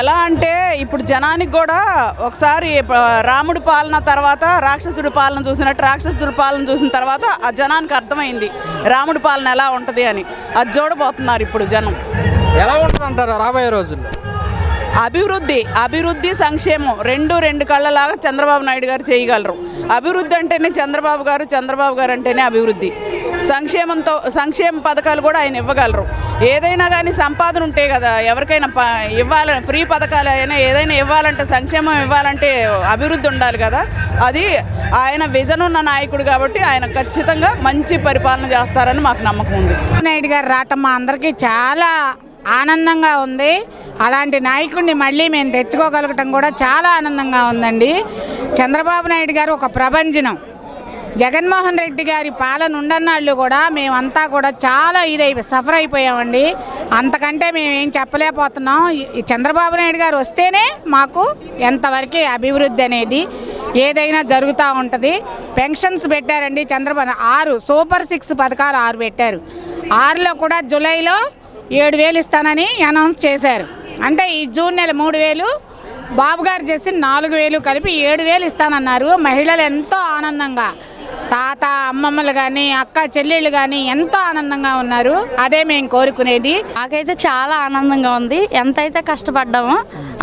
ఎలా అంటే ఇప్పుడు జనానికి కూడా ఒకసారి రాముడి పాలన తర్వాత రాక్షసుడి పాలన చూసినట్టు రాక్షసుడి పాలన చూసిన తర్వాత ఆ జనానికి అర్థమైంది రాముడి పాలన ఎలా ఉంటుంది అని. అది చూడబోతున్నారు ఇప్పుడు జనం. ఎలా ఉంటుంది అంటారు రాబోయే రోజుల్లో? అభివృద్ధి సంక్షేమం రెండు కళ్ళలాగా చంద్రబాబు నాయుడు గారు చేయగలరు. అభివృద్ధి అంటేనే చంద్రబాబు గారు అంటేనే అభివృద్ధి. సంక్షేమ పథకాలు కూడా ఆయన ఇవ్వగలరు. ఏదైనా కానీ సంపాదన ఉంటే కదా ఎవరికైనా ఇవ్వాలని, ఫ్రీ పథకాలు అయినా ఏదైనా ఇవ్వాలంటే, సంక్షేమం ఇవ్వాలంటే అభివృద్ధి ఉండాలి కదా. అది ఆయన విజన్ ఉన్న నాయకుడు కాబట్టి ఆయన ఖచ్చితంగా మంచి పరిపాలన చేస్తారని మాకు నమ్మకం ఉంది. నాయుడు గారు రావటం మా అందరికీ చాలా ఆనందంగా ఉంది. అలాంటి నాయకుడిని మళ్ళీ మేము తెచ్చుకోగలగటం కూడా చాలా ఆనందంగా ఉందండి. చంద్రబాబు నాయుడు గారు ఒక ప్రభంజనం. జగన్మోహన్ రెడ్డి గారి పాలన ఉండన్నాళ్ళు కూడా మేమంతా కూడా చాలా సఫర్ అయిపోయామండి. అంతకంటే మేమేం చెప్పలేకపోతున్నాం. ఈ చంద్రబాబు నాయుడు గారు వస్తేనే మాకు ఎంతవరకు అభివృద్ధి అనేది ఏదైనా జరుగుతూ ఉంటుంది. పెన్షన్స్ పెట్టారండి చంద్రబాబు 6 సూపర్ 6 పథకాలు 6 పెట్టారు. 6లో కూడా జూలైలో 7,000 ఇస్తానని అనౌన్స్ చేశారు. అంటే ఈ జూన్ నెల 3,000, బాబు గారు చేసి 4,000 కలిపి 7,000 ఇస్తానన్నారు. మహిళలు ఎంతో ఆనందంగా, తాత అమ్మమ్మలు కానీ అక్క చెల్లెళ్ళు కానీ ఎంతో ఆనందంగా ఉన్నారు. అదే మేము కోరుకునేది. నాకైతే చాలా ఆనందంగా ఉంది. ఎంతైతే కష్టపడ్డామో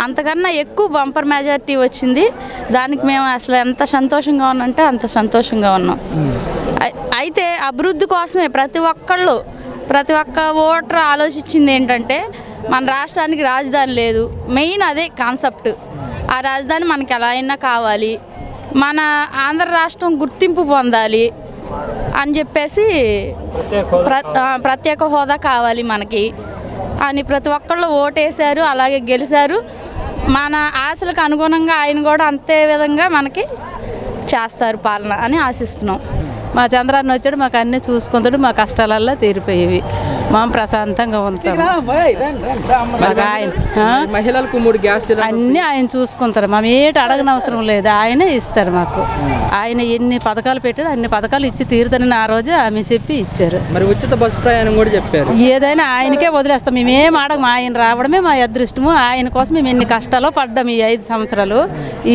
అంతకన్నా ఎక్కువ బంపర్ మెజారిటీ వచ్చింది. దానికి మేము అసలు ఎంత సంతోషంగా ఉన్నామంటే అంత సంతోషంగా ఉన్నాం. అయితే అభివృద్ధి కోసమే ప్రతి ఒక్క ఓటర్ ఆలోచించింది ఏంటంటే మన రాష్ట్రానికి రాజధాని లేదు. మెయిన్ అదే కాన్సెప్ట్. ఆ రాజధాని మనకి ఎలా అయినా కావాలి, మన ఆంధ్ర రాష్ట్రం గుర్తింపు పొందాలి అని చెప్పేసి ప్రత్యేక హోదా కావాలి మనకి అని ప్రతి ఒక్కళ్ళు ఓటేశారు. అలాగే గెలిచారు. మన ఆశలకు అనుగుణంగా ఆయన కూడా అంతే విధంగా మనకి చేస్తారు పాలన అని ఆశిస్తున్నాం. మా చంద్రాన్ని వచ్చాడు, మాకు అన్నీ చూసుకుంటాడు, మా కష్టాలల్లో తీరిపోయేవి, మా ప్రశాంతంగా ఉంటాం. మహిళలకు 3 గ్యాస్ అన్నీ ఆయన చూసుకుంటారు. మేము ఏటి అడగనవసరం లేదు, ఆయనే ఇస్తాడు మాకు. ఆయన ఎన్ని పథకాలు పెట్టాడు అన్ని పథకాలు ఇచ్చి తీరుతానని ఆ రోజు ఆమె చెప్పి ఇచ్చారు. మరి ఉచిత బస్సు ప్రయాణం కూడా చెప్పారు. ఏదైనా ఆయనకే వదిలేస్తాం. మేమేం అడగము. ఆయన రావడమే మా అదృష్టము. ఆయన కోసం మేము ఎన్ని కష్టాలు పడ్డాం ఈ 5 సంవత్సరాలు.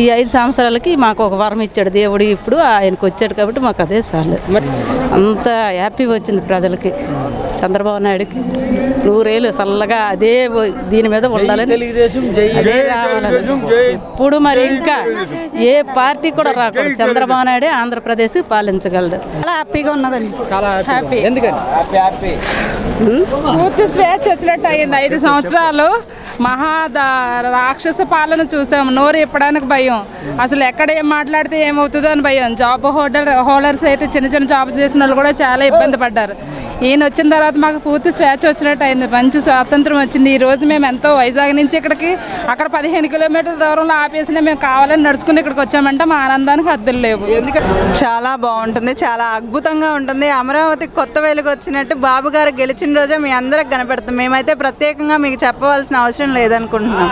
ఈ 5 సంవత్సరాలకి మాకు ఒక వరం ఇచ్చాడు దేవుడు. ఇప్పుడు ఆయనకు వచ్చాడు కాబట్టి మాకు అదే చాలు. అంత హ్యాపీగా వచ్చింది ప్రజలకి. చంద్రబాబు నాయుడుకి 100 ఏళ్ళు చల్లగా అదే దీని మీద ఉండాలని, అదే రావాలని. ఇప్పుడు మరి ఇంకా ఏ పార్టీ కూడా రాకూడదు. చంద్రబాబు నాయుడే ఆంధ్రప్రదేశ్ పాలించగలడు. చాలా హ్యాపీగా ఉన్నదండి. చాలా హ్యాపీ. ఎందుకని? పూర్తి స్వేచ్ఛ వచ్చినట్టు అయింది. 5 సంవత్సరాలు రాక్షస పాలన చూసాము. నోరు ఇప్పడానికి భయం. అసలు ఎక్కడ ఏం మాట్లాడితే ఏమవుతుందో అని భయం. జాబ్ హోల్డర్స్ అయితే చిన్న జాబ్స్ చేసిన వాళ్ళు కూడా చాలా ఇబ్బంది పడ్డారు. ఈయన వచ్చిన తర్వాత మాకు పూర్తి స్వేచ్ఛ వచ్చినట్టు అయింది. మంచి స్వాతంత్రం వచ్చింది. ఈ రోజు మేము ఎంతో వైజాగ్ నుంచి ఇక్కడికి, అక్కడ 15 కిలోమీటర్ల దూరంలో ఆపేసినా మేము కావాలని నడుచుకుని ఇక్కడికి వచ్చామంటే మా ఆనందానికి హద్దులు లేవు. ఎందుకంటే చాలా బాగుంటుంది, చాలా అద్భుతంగా ఉంటుంది. అమరావతి కొత్త వెలుగు వచ్చినట్టు బాబు గారు గెలిచిన రోజే మీ అందరికి కనపడుతుంది. మేమైతే ప్రత్యేకంగా మీకు చెప్పవలసిన అవసరం లేదనుకుంటున్నాం.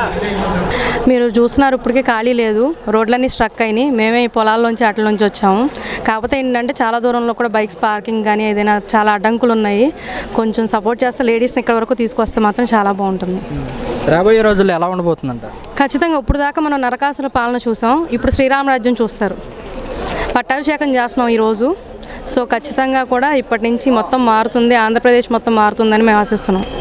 మీరు చూస్తున్నారు, ఇప్పటికే ఖాళీ లేదు, రోడ్లన్నీ స్ట్రక్ అయినాయి. మేమే ఈ పొలాల్లోంచి అట్ల నుంచి వచ్చాము. కాకపోతే ఏంటంటే చాలా దూరంలో కూడా బైక్స్ పార్కింగ్ కానీ ఏదైనా చాలా అడ్డంకులు ఉన్నాయి. కొంచెం సపోర్ట్ చేస్తే లేడీస్ని ఇక్కడ వరకు తీసుకొస్తే మాత్రం చాలా బాగుంటుంది. రాబోయే రోజుల్లో ఎలా ఉండబోతుందంట? ఖచ్చితంగా ఇప్పుడు దాకా మనం నరకాసుర పాలన చూసాం. ఇప్పుడు శ్రీరామరాజ్యం చూస్తారు. పట్టాభిషేకం చేస్తున్నాం ఈరోజు. సో ఖచ్చితంగా కూడా ఇప్పటి నుంచి మొత్తం మారుతుంది, ఆంధ్రప్రదేశ్ మొత్తం మారుతుందని మేము ఆశిస్తున్నాం.